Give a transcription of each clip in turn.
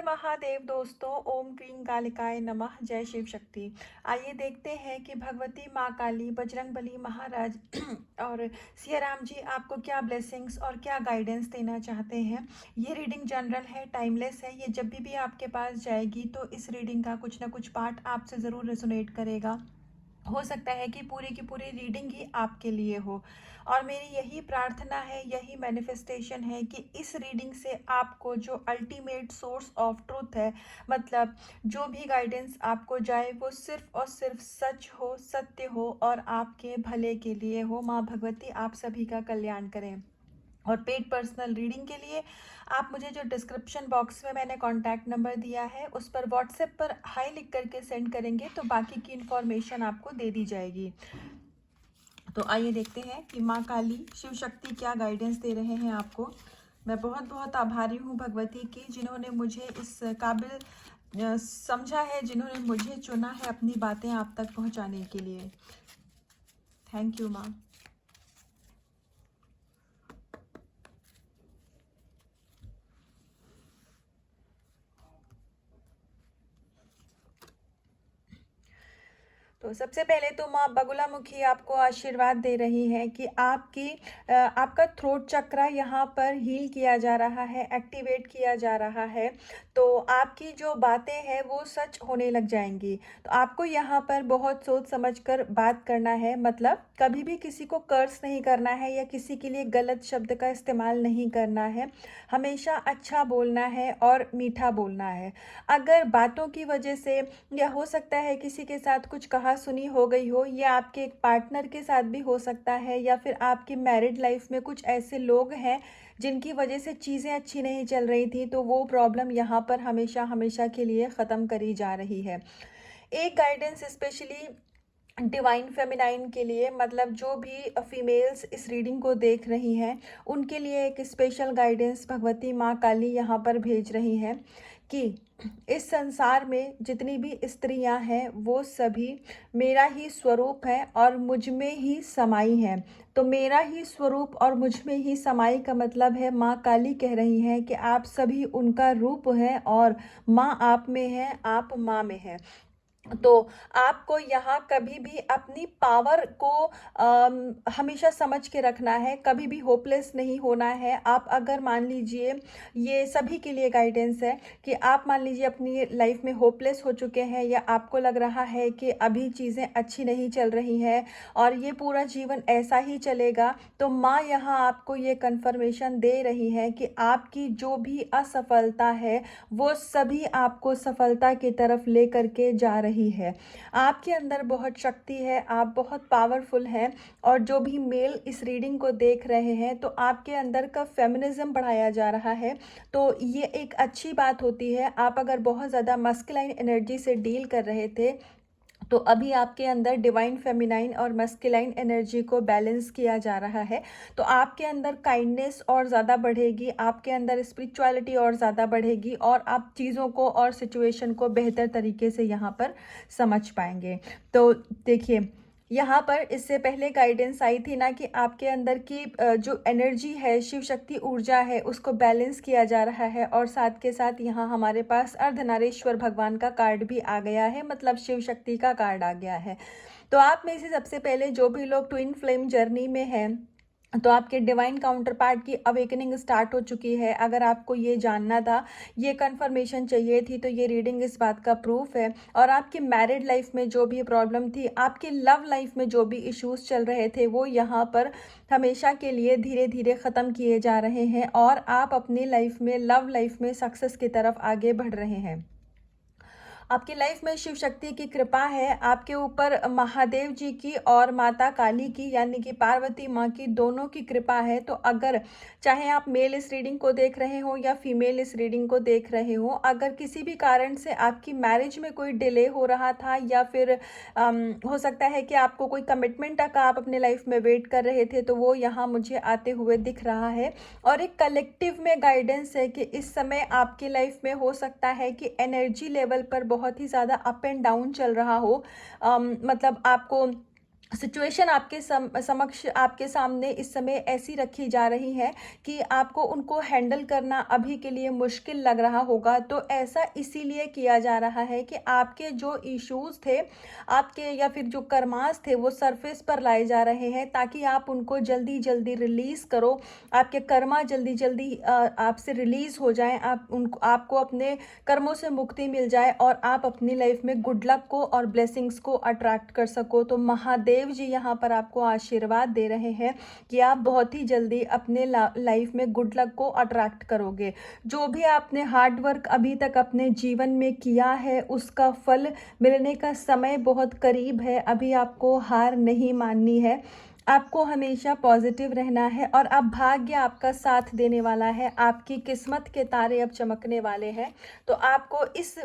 महादेव दोस्तों। ओम क्रीं कालिकाय नमः। जय शिव शक्ति। आइए देखते हैं कि भगवती माँ काली, बजरंगबली महाराज और सिया राम जी आपको क्या ब्लेसिंग्स और क्या गाइडेंस देना चाहते हैं। ये रीडिंग जनरल है, टाइमलेस है। ये जब भी आपके पास जाएगी तो इस रीडिंग का कुछ ना कुछ पार्ट आपसे ज़रूर रेजोनेट करेगा। हो सकता है कि पूरी की पूरी रीडिंग ही आपके लिए हो, और मेरी यही प्रार्थना है, यही मैनिफेस्टेशन है कि इस रीडिंग से आपको जो अल्टीमेट सोर्स ऑफ ट्रूथ है, मतलब जो भी गाइडेंस आपको जाए वो सिर्फ और सिर्फ सच हो, सत्य हो और आपके भले के लिए हो। माँ भगवती आप सभी का कल्याण करें। और पेड पर्सनल रीडिंग के लिए आप मुझे जो डिस्क्रिप्शन बॉक्स में मैंने कॉन्टैक्ट नंबर दिया है उस पर व्हाट्सएप पर हाई लिख करके सेंड करेंगे तो बाकी की इन्फॉर्मेशन आपको दे दी जाएगी। तो आइए देखते हैं कि माँ काली शिव शक्ति क्या गाइडेंस दे रहे हैं आपको। मैं बहुत बहुत आभारी हूँ भगवती की, जिन्होंने मुझे इस काबिल समझा है, जिन्होंने मुझे चुना है अपनी बातें आप तक पहुँचाने के लिए। थैंक यू माँ। तो सबसे पहले तो माँ बगुलामुखी आपको आशीर्वाद दे रही है कि आपका थ्रोट चक्रा यहाँ पर हील किया जा रहा है, एक्टिवेट किया जा रहा है। तो आपकी जो बातें हैं वो सच होने लग जाएंगी। तो आपको यहाँ पर बहुत सोच समझ कर बात करना है, मतलब कभी भी किसी को कर्स नहीं करना है या किसी के लिए गलत शब्द का इस्तेमाल नहीं करना है। हमेशा अच्छा बोलना है और मीठा बोलना है। अगर बातों की वजह से, या हो सकता है किसी के साथ कुछ कहा सुनी हो गई हो, या आपके एक पार्टनर के साथ भी हो सकता है, या फिर आपकी मैरिड लाइफ में कुछ ऐसे लोग हैं जिनकी वजह से चीज़ें अच्छी नहीं चल रही थी, तो वो प्रॉब्लम यहाँ पर हमेशा हमेशा के लिए ख़त्म करी जा रही है। एक गाइडेंस स्पेशली डिवाइन फेमिनाइन के लिए, मतलब जो भी फीमेल्स इस रीडिंग को देख रही हैं उनके लिए एक स्पेशल गाइडेंस भगवती माँ काली यहाँ पर भेज रही हैं कि इस संसार में जितनी भी स्त्रियां हैं वो सभी मेरा ही स्वरूप है और मुझ में ही समाई हैं। तो मेरा ही स्वरूप और मुझ में ही समाई का मतलब है, माँ काली कह रही हैं कि आप सभी उनका रूप हैं और माँ आप में है, आप माँ में है। तो आपको यहाँ कभी भी अपनी पावर को हमेशा समझ के रखना है, कभी भी होपलेस नहीं होना है। आप अगर मान लीजिए, ये सभी के लिए गाइडेंस है कि आप मान लीजिए अपनी लाइफ में होपलेस हो चुके हैं, या आपको लग रहा है कि अभी चीज़ें अच्छी नहीं चल रही हैं और ये पूरा जीवन ऐसा ही चलेगा, तो माँ यहाँ आपको ये कन्फर्मेशन दे रही है कि आपकी जो भी असफलता है वो सभी आपको सफलता की तरफ ले करके जा रही है। आपके अंदर बहुत शक्ति है, आप बहुत पावरफुल हैं। और जो भी मेल इस रीडिंग को देख रहे हैं तो आपके अंदर का फेमिनिज्म बढ़ाया जा रहा है। तो ये एक अच्छी बात होती है। आप अगर बहुत ज़्यादा मस्कुलाइन एनर्जी से डील कर रहे थे तो अभी आपके अंदर डिवाइन फेमिनाइन और मस्कुलाइन एनर्जी को बैलेंस किया जा रहा है। तो आपके अंदर काइंडनेस और ज़्यादा बढ़ेगी, आपके अंदर स्पिरिचुअलिटी और ज़्यादा बढ़ेगी, और आप चीज़ों को और सिचुएशन को बेहतर तरीके से यहाँ पर समझ पाएंगे। तो देखिए, यहाँ पर इससे पहले गाइडेंस आई थी ना कि आपके अंदर की जो एनर्जी है, शिव शक्ति ऊर्जा है, उसको बैलेंस किया जा रहा है। और साथ के साथ यहाँ हमारे पास अर्धनारीश्वर भगवान का कार्ड भी आ गया है, मतलब शिव शक्ति का कार्ड आ गया है। तो आप में से सबसे पहले जो भी लोग ट्विन फ्लेम जर्नी में हैं, तो आपके डिवाइन काउंटर पार्ट की अवेकनिंग स्टार्ट हो चुकी है। अगर आपको ये जानना था, ये कंफर्मेशन चाहिए थी, तो ये रीडिंग इस बात का प्रूफ है। और आपकी मैरिड लाइफ में जो भी प्रॉब्लम थी, आपकी लव लाइफ में जो भी इश्यूज चल रहे थे, वो यहाँ पर हमेशा के लिए धीरे धीरे ख़त्म किए जा रहे हैं और आप अपनी लाइफ में, लव लाइफ में सक्सेस की तरफ आगे बढ़ रहे हैं। आपकी लाइफ में शिव शक्ति की कृपा है, आपके ऊपर महादेव जी की और माता काली की यानी कि पार्वती माँ की, दोनों की कृपा है। तो अगर चाहे आप मेल इस रीडिंग को देख रहे हो या फीमेल इस रीडिंग को देख रहे हो, अगर किसी भी कारण से आपकी मैरिज में कोई डिले हो रहा था, या फिर हो सकता है कि आपको कोई कमिटमेंट का आप अपने लाइफ में वेट कर रहे थे, तो वो यहाँ मुझे आते हुए दिख रहा है। और एक कलेक्टिव में गाइडेंस है कि इस समय आपकी लाइफ में हो सकता है कि एनर्जी लेवल पर बहुत ही ज़्यादा अप एंड डाउन चल रहा हो। मतलब आपको सिचुएशन आपके समक्ष आपके सामने इस समय ऐसी रखी जा रही है कि आपको उनको हैंडल करना अभी के लिए मुश्किल लग रहा होगा। तो ऐसा इसीलिए किया जा रहा है कि आपके जो इश्यूज़ थे, आपके या फिर जो कर्मास थे, वो सरफेस पर लाए जा रहे हैं ताकि आप उनको जल्दी जल्दी रिलीज़ करो। आपके कर्मा जल्दी जल्दी आपसे रिलीज़ हो जाएं, आपको अपने कर्मों से मुक्ति मिल जाए और आप अपनी लाइफ में गुड लक को और ब्लेसिंग्स को अट्रैक्ट कर सको। तो महादेव जी यहाँ पर आपको आशीर्वाद दे रहे हैं कि आप बहुत ही जल्दी अपने लाइफ में गुड लक को अट्रैक्ट करोगे। जो भी आपने हार्ड वर्क अभी तक अपने जीवन में किया है, उसका फल मिलने का समय बहुत करीब है। अभी आपको हार नहीं माननी है, आपको हमेशा पॉजिटिव रहना है और अब भाग्य आपका साथ देने वाला है। आपकी किस्मत के तारे अब चमकने वाले हैं। तो आपको इस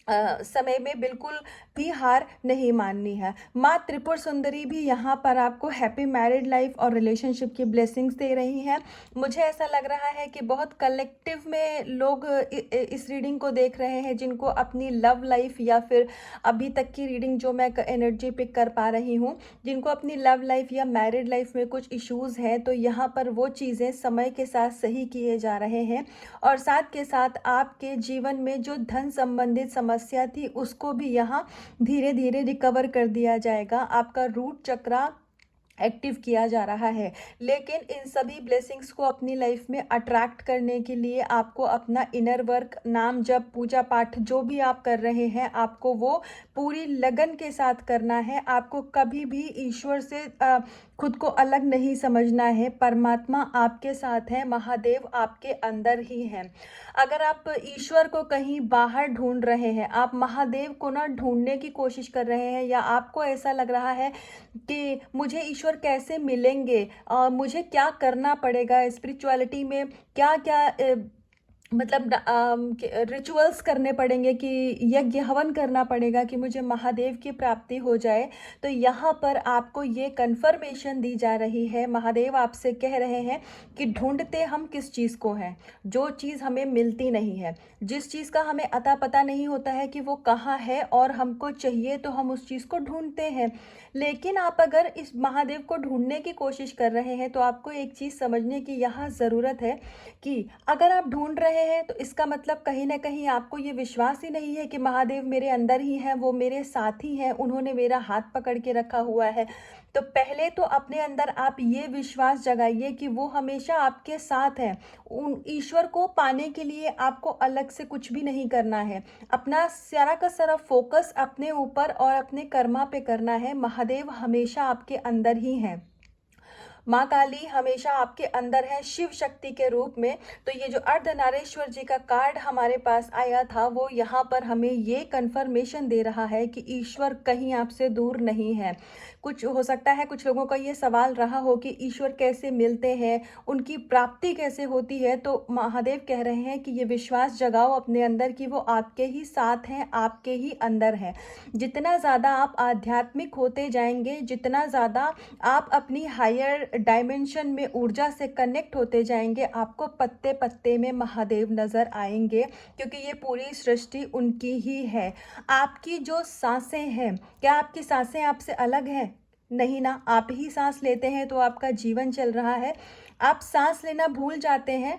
समय में बिल्कुल भी हार नहीं माननी है। माँ त्रिपुर सुंदरी भी यहाँ पर आपको हैप्पी मैरिड लाइफ और रिलेशनशिप की ब्लेसिंग्स दे रही हैं। मुझे ऐसा लग रहा है कि बहुत कलेक्टिव में लोग इस रीडिंग को देख रहे हैं, जिनको अपनी लव लाइफ या फिर अभी तक की रीडिंग जो मैं एनर्जी पिक कर पा रही हूँ, जिनको अपनी लव लाइफ या मैरिड लाइफ में कुछ इश्यूज़ हैं, तो यहाँ पर वो चीज़ें समय के साथ सही किए जा रहे हैं। और साथ के साथ आपके जीवन में जो धन संबंधित समस्या थी, उसको भी यहाँ धीरे धीरे रिकवर कर दिया जाएगा। आपका रूट चक्रा एक्टिव किया जा रहा है। लेकिन इन सभी ब्लेसिंग्स को अपनी लाइफ में अट्रैक्ट करने के लिए आपको अपना इनर वर्क, नाम जप, पूजा पाठ जो भी आप कर रहे हैं, आपको वो पूरी लगन के साथ करना है। आपको कभी भी ईश्वर से खुद को अलग नहीं समझना है। परमात्मा आपके साथ है, महादेव आपके अंदर ही हैं। अगर आप ईश्वर को कहीं बाहर ढूंढ रहे हैं, आप महादेव को ना ढूंढने की कोशिश कर रहे हैं, या आपको ऐसा लग रहा है कि मुझे ईश्वर कैसे मिलेंगे, मुझे क्या करना पड़ेगा, स्पिरिचुअलिटी में क्या क्या मतलब रिचुअल्स करने पड़ेंगे, कि यज्ञ हवन करना पड़ेगा कि मुझे महादेव की प्राप्ति हो जाए, तो यहाँ पर आपको ये कन्फर्मेशन दी जा रही है। महादेव आपसे कह रहे हैं कि ढूंढते हम किस चीज़ को हैं, जो चीज़ हमें मिलती नहीं है, जिस चीज़ का हमें अता पता नहीं होता है कि वो कहाँ है और हमको चाहिए, तो हम उस चीज़ को ढूंढते हैं। लेकिन आप अगर इस महादेव को ढूंढने की कोशिश कर रहे हैं, तो आपको एक चीज़ समझने की यहाँ ज़रूरत है कि अगर आप ढूंढ रहे हैं, तो इसका मतलब कहीं ना कहीं आपको ये विश्वास ही नहीं है कि महादेव मेरे अंदर ही हैं, वो मेरे साथ ही हैं, उन्होंने मेरा हाथ पकड़ के रखा हुआ है। तो पहले तो अपने अंदर आप ये विश्वास जगाइए कि वो हमेशा आपके साथ हैं। उन ईश्वर को पाने के लिए आपको अलग से कुछ भी नहीं करना है। अपना सारा का सारा फोकस अपने ऊपर और अपने कर्मा पे करना है। महादेव हमेशा आपके अंदर ही हैं। माँ काली हमेशा आपके अंदर है, शिव शक्ति के रूप में। तो ये जो अर्धनारेश्वर जी का कार्ड हमारे पास आया था, वो यहाँ पर हमें ये कन्फर्मेशन दे रहा है कि ईश्वर कहीं आपसे दूर नहीं है। कुछ हो सकता है कुछ लोगों का ये सवाल रहा हो कि ईश्वर कैसे मिलते हैं, उनकी प्राप्ति कैसे होती है। तो महादेव कह रहे हैं कि ये विश्वास जगाओ अपने अंदर कि वो आपके ही साथ हैं, आपके ही अंदर हैं। जितना ज़्यादा आप आध्यात्मिक होते जाएंगे, जितना ज़्यादा आप अपनी हायर डायमेंशन में ऊर्जा से कनेक्ट होते जाएंगे, आपको पत्ते पत्ते में महादेव नज़र आएंगे, क्योंकि ये पूरी सृष्टि उनकी ही है। आपकी जो सांसें हैं, क्या आपकी सांसें आपसे अलग हैं? नहीं ना। आप ही सांस लेते हैं तो आपका जीवन चल रहा है। आप सांस लेना भूल जाते हैं।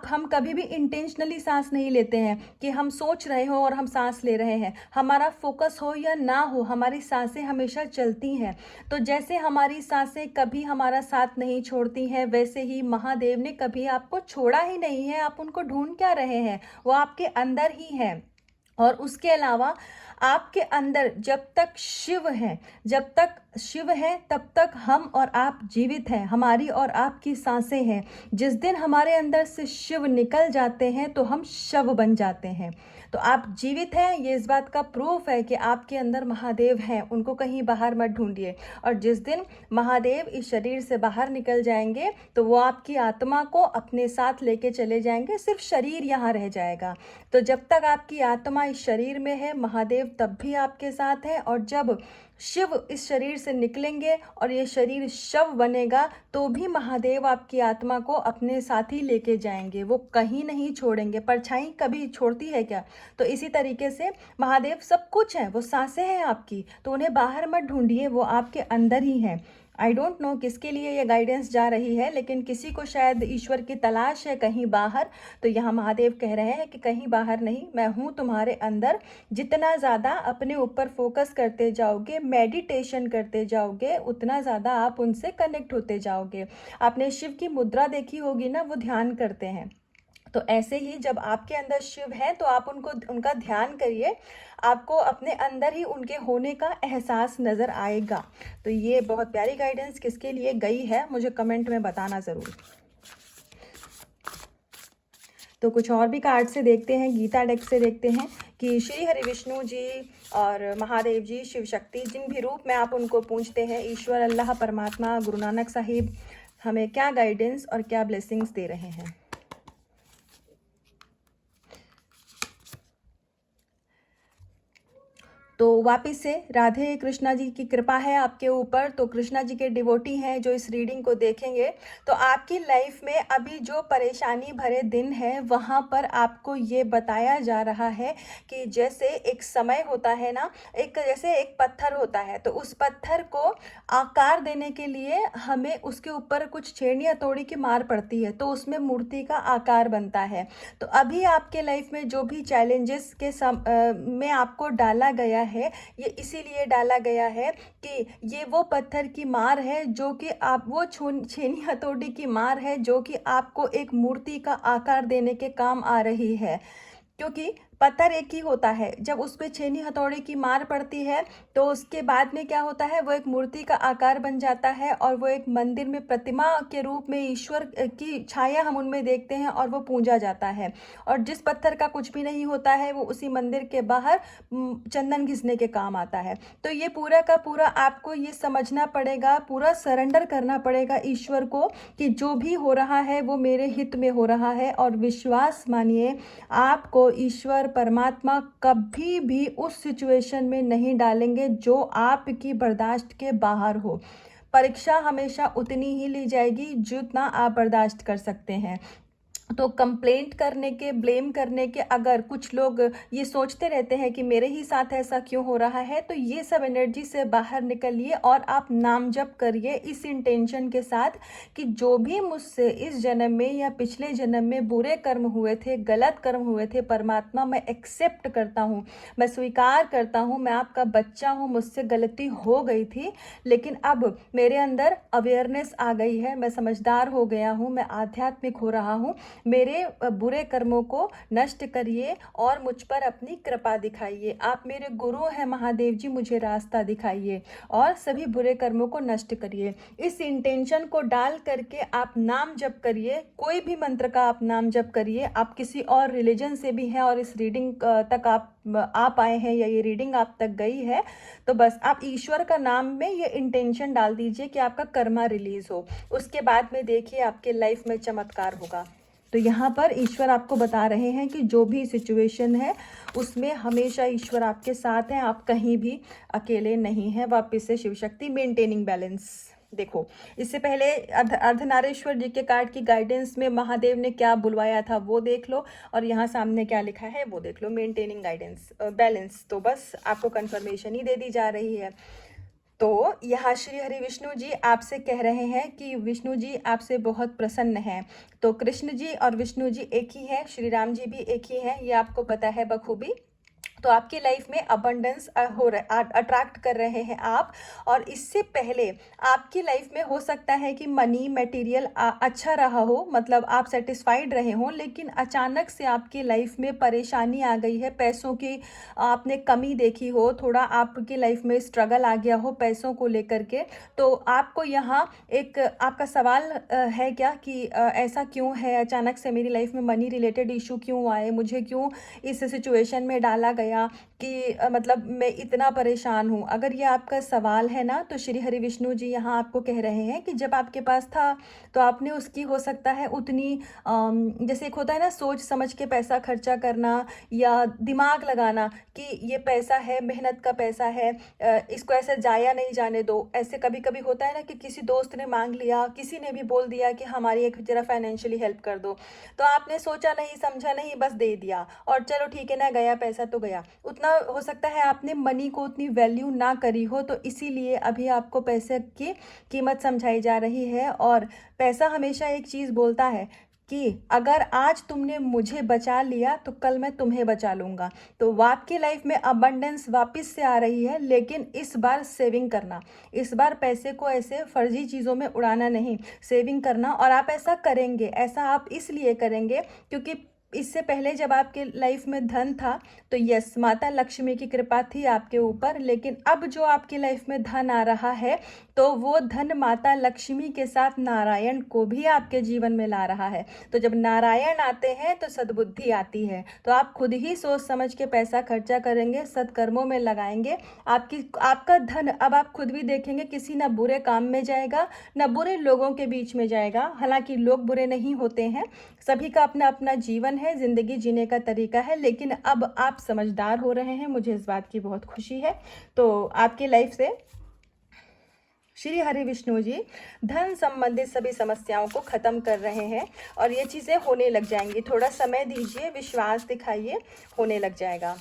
हम कभी भी इंटेंशनली सांस नहीं लेते हैं कि हम सोच रहे हो और हम सांस ले रहे हैं। हमारा फोकस हो या ना हो, हमारी सांसें हमेशा चलती हैं। तो जैसे हमारी सांसें कभी हमारा साथ नहीं छोड़ती हैं, वैसे ही महादेव ने कभी आपको छोड़ा ही नहीं है। आप उनको ढूंढ क्या रहे हैं, वो आपके अंदर ही है। और उसके अलावा आपके अंदर जब तक शिव है, जब तक शिव है, तब तक हम और आप जीवित हैं, हमारी और आपकी सांसें हैं। जिस दिन हमारे अंदर से शिव निकल जाते हैं, तो हम शव बन जाते हैं। तो आप जीवित हैं, ये इस बात का प्रूफ है कि आपके अंदर महादेव हैं। उनको कहीं बाहर मत ढूंढिए। और जिस दिन महादेव इस शरीर से बाहर निकल जाएंगे, तो वो आपकी आत्मा को अपने साथ लेके चले जाएंगे, सिर्फ शरीर यहाँ रह जाएगा। तो जब तक आपकी आत्मा इस शरीर में है, महादेव तब भी आपके साथ है। और जब शिव इस शरीर से निकलेंगे और ये शरीर शव बनेगा तो भी महादेव आपकी आत्मा को अपने साथ ही लेके जाएंगे, वो कहीं नहीं छोड़ेंगे। परछाई कभी छोड़ती है क्या? तो इसी तरीके से महादेव सब कुछ है, वो सांसें हैं आपकी, तो उन्हें बाहर मत ढूंढिए, वो आपके अंदर ही हैं। आई डोंट नो किसके लिए ये गाइडेंस जा रही है, लेकिन किसी को शायद ईश्वर की तलाश है कहीं बाहर। तो यहाँ महादेव कह रहे हैं कि कहीं बाहर नहीं, मैं हूँ तुम्हारे अंदर। जितना ज़्यादा अपने ऊपर फोकस करते जाओगे, मेडिटेशन करते जाओगे, उतना ज़्यादा आप उनसे कनेक्ट होते जाओगे। आपने शिव की मुद्रा देखी होगी ना, वो ध्यान करते हैं। तो ऐसे ही जब आपके अंदर शिव है तो आप उनका ध्यान करिए, आपको अपने अंदर ही उनके होने का एहसास नज़र आएगा। तो ये बहुत प्यारी गाइडेंस किसके लिए गई है मुझे कमेंट में बताना ज़रूर। तो कुछ और भी कार्ड से देखते हैं, गीता डेक से देखते हैं कि श्री हरि विष्णु जी और महादेव जी, शिव शक्ति, जिन भी रूप में आप उनको पूछते हैं, ईश्वर, अल्लाह, परमात्मा, गुरु नानक साहिब, हमें क्या गाइडेंस और क्या ब्लेसिंग्स दे रहे हैं। तो वापस से राधे कृष्णा जी की कृपा है आपके ऊपर। तो कृष्णा जी के डिवोटी हैं जो इस रीडिंग को देखेंगे, तो आपकी लाइफ में अभी जो परेशानी भरे दिन है वहाँ पर आपको ये बताया जा रहा है कि जैसे एक समय होता है ना, जैसे एक पत्थर होता है, तो उस पत्थर को आकार देने के लिए हमें उसके ऊपर कुछ छेड़ या तोड़ी की मार पड़ती है, तो उसमें मूर्ति का आकार बनता है। तो अभी आपके लाइफ में जो भी चैलेंजेस में आपको डाला गया है, ये इसीलिए डाला गया है कि ये वो पत्थर की मार है जो कि आप, वो छेनी हथौड़ी की मार है जो कि आपको एक मूर्ति का आकार देने के काम आ रही है। क्योंकि पत्थर एक ही होता है, जब उस पर छेनी हथौड़ी की मार पड़ती है तो उसके बाद में क्या होता है, वो एक मूर्ति का आकार बन जाता है और वो एक मंदिर में प्रतिमा के रूप में ईश्वर की छाया हम उनमें देखते हैं और वो पूजा जाता है। और जिस पत्थर का कुछ भी नहीं होता है वो उसी मंदिर के बाहर चंदन घिसने के काम आता है। तो ये पूरा का पूरा आपको ये समझना पड़ेगा, पूरा सरेंडर करना पड़ेगा ईश्वर को कि जो भी हो रहा है वो मेरे हित में हो रहा है। और विश्वास मानिए, आपको ईश्वर परमात्मा कभी भी उस सिचुएशन में नहीं डालेंगे जो आपकी बर्दाश्त के बाहर हो। परीक्षा हमेशा उतनी ही ली जाएगी जितना आप बर्दाश्त कर सकते हैं। तो कंप्लेंट करने के, ब्लेम करने के, अगर कुछ लोग ये सोचते रहते हैं कि मेरे ही साथ ऐसा क्यों हो रहा है, तो ये सब एनर्जी से बाहर निकलिए और आप नाम जप करिए इस इंटेंशन के साथ कि जो भी मुझसे इस जन्म में या पिछले जन्म में बुरे कर्म हुए थे, गलत कर्म हुए थे, परमात्मा मैं एक्सेप्ट करता हूँ, मैं स्वीकार करता हूँ, मैं आपका बच्चा हूँ, मुझसे गलती हो गई थी, लेकिन अब मेरे अंदर अवेयरनेस आ गई है, मैं समझदार हो गया हूँ, मैं आध्यात्मिक हो रहा हूँ, मेरे बुरे कर्मों को नष्ट करिए और मुझ पर अपनी कृपा दिखाइए। आप मेरे गुरु हैं महादेव जी, मुझे रास्ता दिखाइए और सभी बुरे कर्मों को नष्ट करिए। इस इंटेंशन को डाल करके आप नाम जप करिए, कोई भी मंत्र का आप नाम जप करिए। आप किसी और रिलीजन से भी हैं और इस रीडिंग तक आप आए हैं या ये रीडिंग आप तक गई है, तो बस आप ईश्वर का नाम में ये इंटेंशन डाल दीजिए कि आपका कर्मा रिलीज हो। उसके बाद में देखिए आपके लाइफ में चमत्कार होगा। तो यहाँ पर ईश्वर आपको बता रहे हैं कि जो भी सिचुएशन है उसमें हमेशा ईश्वर आपके साथ हैं, आप कहीं भी अकेले नहीं हैं। वापस से शिव शक्ति, मेंटेनिंग बैलेंस। देखो, इससे पहले अर्धनारीश्वर जी के कार्ड की गाइडेंस में महादेव ने क्या बुलवाया था वो देख लो, और यहाँ सामने क्या लिखा है वो देख लो, मेंटेनिंग गाइडेंस बैलेंस। तो बस आपको कंफर्मेशन ही दे दी जा रही है। तो यहाँ श्री हरि विष्णु जी आपसे कह रहे हैं कि विष्णु जी आपसे बहुत प्रसन्न हैं। तो कृष्ण जी और विष्णु जी एक ही हैं, श्री राम जी भी एक ही हैं, ये आपको पता है बखूबी। तो आपकी लाइफ में अबंडेंस अट्रैक्ट कर रहे हैं आप। और इससे पहले आपकी लाइफ में हो सकता है कि मनी मटेरियल अच्छा रहा हो, मतलब आप सेटिस्फाइड रहे हों, लेकिन अचानक से आपकी लाइफ में परेशानी आ गई है, पैसों की आपने कमी देखी हो, थोड़ा आपकी लाइफ में स्ट्रगल आ गया हो पैसों को लेकर के। तो आपको यहाँ एक आपका सवाल है क्या कि ऐसा क्यों है, अचानक से मेरी लाइफ में मनी रिलेटेड इशू क्यों आए, मुझे क्यों इस सिचुएशन में डाला गया। गया कि मतलब मैं इतना परेशान हूँ। अगर ये आपका सवाल है ना, तो श्री हरि विष्णु जी यहाँ आपको कह रहे हैं कि जब आपके पास था तो आपने उसकी हो सकता है उतनी जैसे एक होता है ना सोच समझ के पैसा खर्चा करना या दिमाग लगाना कि ये पैसा है, मेहनत का पैसा है, इसको ऐसे जाया नहीं जाने दो। ऐसे कभी कभी होता है ना कि किसी दोस्त ने मांग लिया, किसी ने भी बोल दिया कि हमारी एक जरा फाइनेंशियली हेल्प कर दो, तो आपने सोचा नहीं समझा नहीं, बस दे दिया और चलो ठीक है ना, गया पैसा तो गया। उतना हो सकता है आपने मनी को उतनी वैल्यू ना करी हो, तो इसीलिए अभी आपको पैसे की कीमत समझाई जा रही है। और पैसा हमेशा एक चीज़ बोलता है कि अगर आज तुमने मुझे बचा लिया तो कल मैं तुम्हें बचा लूँगा। तो वो आपकी लाइफ में अबंडेंस वापस से आ रही है, लेकिन इस बार सेविंग करना, इस बार पैसे को ऐसे फर्जी चीज़ों में उड़ाना नहीं, सेविंग करना। और आप ऐसा करेंगे, ऐसा आप इसलिए करेंगे क्योंकि इससे पहले जब आपके लाइफ में धन था तो यस, माता लक्ष्मी की कृपा थी आपके ऊपर, लेकिन अब जो आपकी लाइफ में धन आ रहा है तो वो धन माता लक्ष्मी के साथ नारायण को भी आपके जीवन में ला रहा है। तो जब नारायण आते हैं तो सद्बुद्धि आती है। तो आप खुद ही सोच समझ के पैसा खर्चा करेंगे, सत्कर्मों में लगाएंगे। आपका धन अब आप खुद भी देखेंगे किसी ना बुरे काम में जाएगा, ना बुरे लोगों के बीच में जाएगा। हालांकि लोग बुरे नहीं होते हैं, सभी का अपना अपना जीवन है, जिंदगी जीने का तरीका है, लेकिन अब आप समझदार हो रहे हैं, मुझे इस बात की बहुत खुशी है। तो आपकी लाइफ से श्री हरि विष्णु जी धन संबंधित सभी समस्याओं को खत्म कर रहे हैं और ये चीज़ें होने लग जाएंगी। थोड़ा समय दीजिए, विश्वास दिखाइए, होने लग जाएगा।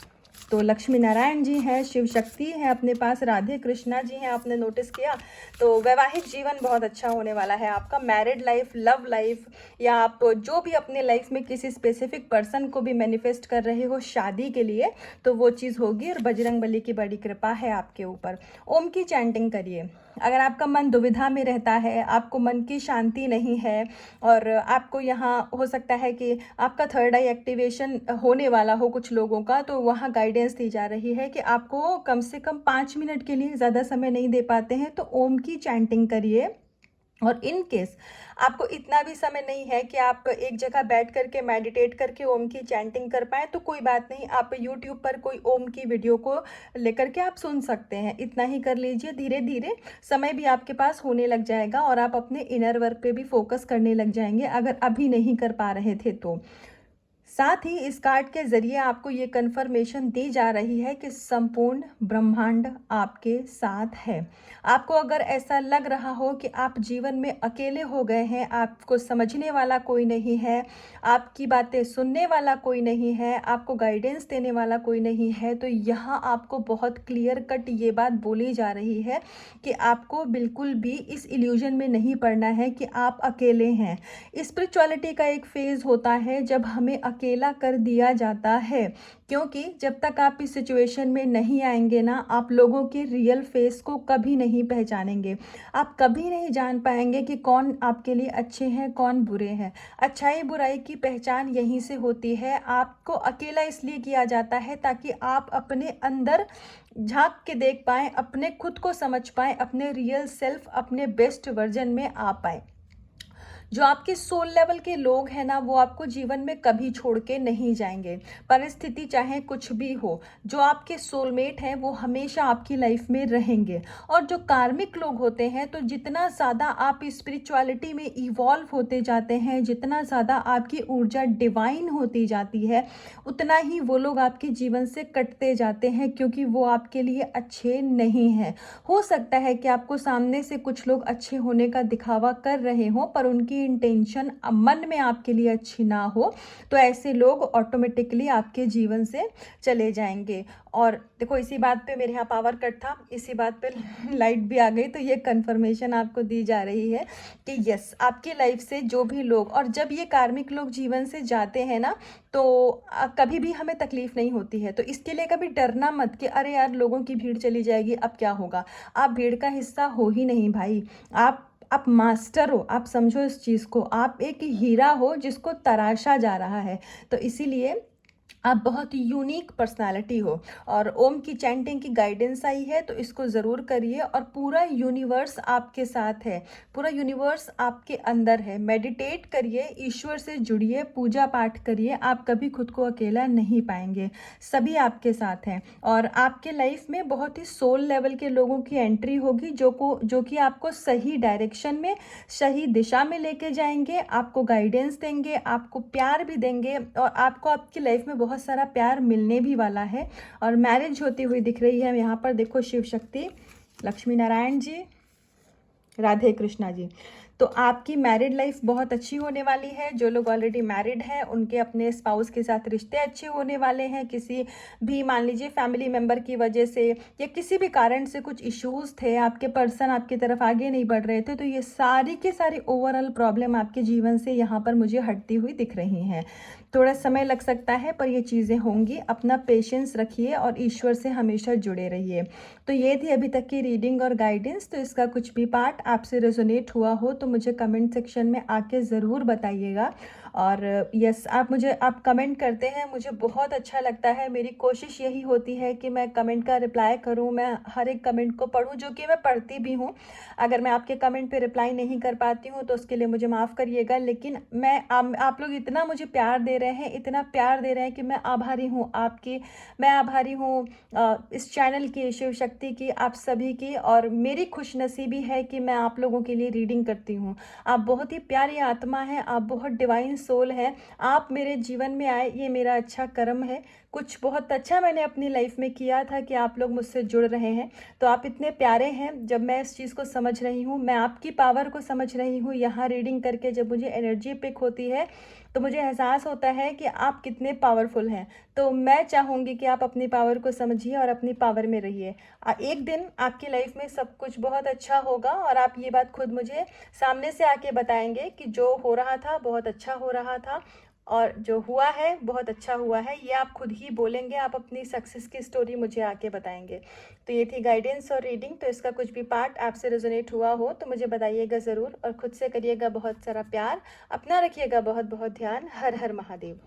तो लक्ष्मी नारायण जी हैं, शिव शक्ति है अपने पास, राधे कृष्णा जी हैं, आपने नोटिस किया। तो वैवाहिक जीवन बहुत अच्छा होने वाला है आपका, मैरिड लाइफ, लव लाइफ, या आप जो भी अपने लाइफ में किसी स्पेसिफिक पर्सन को भी मैनिफेस्ट कर रहे हो शादी के लिए, तो वो चीज़ होगी। और बजरंग बली की बड़ी कृपा है आपके ऊपर। ओम की चैंटिंग करिए। अगर आपका मन दुविधा में रहता है, आपको मन की शांति नहीं है और आपको यहाँ हो सकता है कि आपका थर्ड आई एक्टिवेशन होने वाला हो कुछ लोगों का, तो वहाँ गाइडेंस दी जा रही है कि आपको कम से कम 5 मिनट के लिए, ज़्यादा समय नहीं दे पाते हैं तो ओम की चैंटिंग करिए। और इन केस आपको इतना भी समय नहीं है कि आप एक जगह बैठ करके मेडिटेट करके ओम की चैंटिंग कर पाएँ, तो कोई बात नहीं, आप यूट्यूब पर कोई ओम की वीडियो को लेकर के आप सुन सकते हैं। इतना ही कर लीजिए, धीरे धीरे समय भी आपके पास होने लग जाएगा और आप अपने इनर वर्क पे भी फोकस करने लग जाएंगे, अगर अभी नहीं कर पा रहे थे तो। साथ ही इस कार्ड के जरिए आपको ये कन्फर्मेशन दी जा रही है कि संपूर्ण ब्रह्मांड आपके साथ है। आपको अगर ऐसा लग रहा हो कि आप जीवन में अकेले हो गए हैं, आपको समझने वाला कोई नहीं है, आपकी बातें सुनने वाला कोई नहीं है, आपको गाइडेंस देने वाला कोई नहीं है, तो यहाँ आपको बहुत क्लियर कट ये बात बोली जा रही है कि आपको बिल्कुल भी इस इल्यूजन में नहीं पड़ना है कि आप अकेले हैं। स्पिरिचुअलिटी का एक फेज़ होता है जब हमें अकेला कर दिया जाता है, क्योंकि जब तक आप इस सिचुएशन में नहीं आएंगे ना, आप लोगों के रियल फेस को कभी नहीं पहचानेंगे। आप कभी नहीं जान पाएंगे कि कौन आपके लिए अच्छे हैं, कौन बुरे हैं। अच्छाई बुराई की पहचान यहीं से होती है। आपको अकेला इसलिए किया जाता है ताकि आप अपने अंदर झांक के देख पाएँ, अपने खुद को समझ पाएँ, अपने रियल सेल्फ, अपने बेस्ट वर्जन में आ पाएँ। जो आपके सोल लेवल के लोग हैं ना, वो आपको जीवन में कभी छोड़ के नहीं जाएंगे, परिस्थिति चाहे कुछ भी हो। जो आपके सोलमेट हैं वो हमेशा आपकी लाइफ में रहेंगे। और जो कार्मिक लोग होते हैं, तो जितना ज़्यादा आप स्पिरिचुअलिटी में इवॉल्व होते जाते हैं, जितना ज़्यादा आपकी ऊर्जा डिवाइन होती जाती है, उतना ही वो लोग आपके जीवन से कटते जाते हैं, क्योंकि वो आपके लिए अच्छे नहीं हैं। हो सकता है कि आपको सामने से कुछ लोग अच्छे होने का दिखावा कर रहे हों, पर उनकी इंटेंशन मन में आपके लिए अच्छी ना हो, तो ऐसे लोग ऑटोमेटिकली आपके जीवन से चले जाएंगे। और देखो, इसी बात पे मेरे यहाँ पावर कट था, इसी बात पे लाइट भी आ गई, तो ये कंफर्मेशन आपको दी जा रही है कि यस, आपकी लाइफ से जो भी लोग, और जब ये कार्मिक लोग जीवन से जाते हैं ना, तो कभी भी हमें तकलीफ नहीं होती है। तो इसके लिए कभी डरना मत कि अरे यार लोगों की भीड़ चली जाएगी, अब क्या होगा। आप भीड़ का हिस्सा हो ही नहीं भाई। आप मास्टर हो, आप समझो इस चीज़ को। आप एक हीरा हो जिसको तराशा जा रहा है। तो इसीलिए आप बहुत यूनिक पर्सनालिटी हो। और ओम की चैंटिंग की गाइडेंस आई है, तो इसको ज़रूर करिए। और पूरा यूनिवर्स आपके साथ है, पूरा यूनिवर्स आपके अंदर है। मेडिटेट करिए, ईश्वर से जुड़िए, पूजा पाठ करिए। आप कभी खुद को अकेला नहीं पाएंगे, सभी आपके साथ हैं। और आपके लाइफ में बहुत ही सोल लेवल के लोगों की एंट्री होगी, जो कि आपको सही डायरेक्शन में, सही दिशा में लेके जाएंगे, आपको गाइडेंस देंगे, आपको प्यार भी देंगे। और आपको आपकी लाइफ में बहुत सारा प्यार मिलने भी वाला है। और मैरिज होती हुई दिख रही है यहाँ पर, देखो शिव शक्ति, लक्ष्मी नारायण जी, राधे कृष्णा जी। तो आपकी मैरिड लाइफ बहुत अच्छी होने वाली है। जो लोग ऑलरेडी मैरिड हैं उनके अपने स्पाउस के साथ रिश्ते अच्छे होने वाले हैं। किसी भी मान लीजिए फैमिली मेम्बर की वजह से या किसी भी कारण से कुछ इश्यूज थे, आपके पर्सन आपकी तरफ आगे नहीं बढ़ रहे थे, तो ये सारी की सारी ओवरऑल प्रॉब्लम आपके जीवन से यहाँ पर मुझे हटती हुई दिख रही हैं। थोड़ा समय लग सकता है पर ये चीज़ें होंगी। अपना पेशेंस रखिए और ईश्वर से हमेशा जुड़े रहिए। तो ये थी अभी तक की रीडिंग और गाइडेंस। तो इसका कुछ भी पार्ट आपसे रेजोनेट हुआ हो तो मुझे कमेंट सेक्शन में आके ज़रूर बताइएगा। और यस, आप कमेंट करते हैं, मुझे बहुत अच्छा लगता है। मेरी कोशिश यही होती है कि मैं कमेंट का रिप्लाई करूं, मैं हर एक कमेंट को पढूं, जो कि मैं पढ़ती भी हूं। अगर मैं आपके कमेंट पे रिप्लाई नहीं कर पाती हूं तो उसके लिए मुझे माफ़ करिएगा। लेकिन आप लोग इतना मुझे प्यार दे रहे हैं, इतना प्यार दे रहे हैं कि मैं आभारी हूँ आपकी। मैं आभारी हूँ इस चैनल की, शिव शक्ति की, आप सभी की। और मेरी खुशनसीबी है कि मैं आप लोगों के लिए रीडिंग करती हूँ। आप बहुत ही प्यारी आत्मा है, आप बहुत डिवाइन सोल है। आप मेरे जीवन में आए, ये मेरा अच्छा कर्म है। कुछ बहुत अच्छा मैंने अपनी लाइफ में किया था कि आप लोग मुझसे जुड़ रहे हैं। तो आप इतने प्यारे हैं। जब मैं इस चीज़ को समझ रही हूँ, मैं आपकी पावर को समझ रही हूँ, यहाँ रीडिंग करके जब मुझे एनर्जी पिक होती है तो मुझे एहसास होता है कि आप कितने पावरफुल हैं। तो मैं चाहूँगी कि आप अपनी पावर को समझिए और अपनी पावर में रहिए। एक दिन आपकी लाइफ में सब कुछ बहुत अच्छा होगा और आप ये बात खुद मुझे सामने से आके बताएंगे कि जो हो रहा था बहुत अच्छा हो रहा था और जो हुआ है बहुत अच्छा हुआ है। ये आप खुद ही बोलेंगे, आप अपनी सक्सेस की स्टोरी मुझे आके बताएंगे। तो ये थी गाइडेंस और रीडिंग। तो इसका कुछ भी पार्ट आपसे रेजोनेट हुआ हो तो मुझे बताइएगा ज़रूर। और खुद से करिएगा बहुत सारा प्यार, अपना रखिएगा बहुत बहुत ध्यान। हर हर महादेव।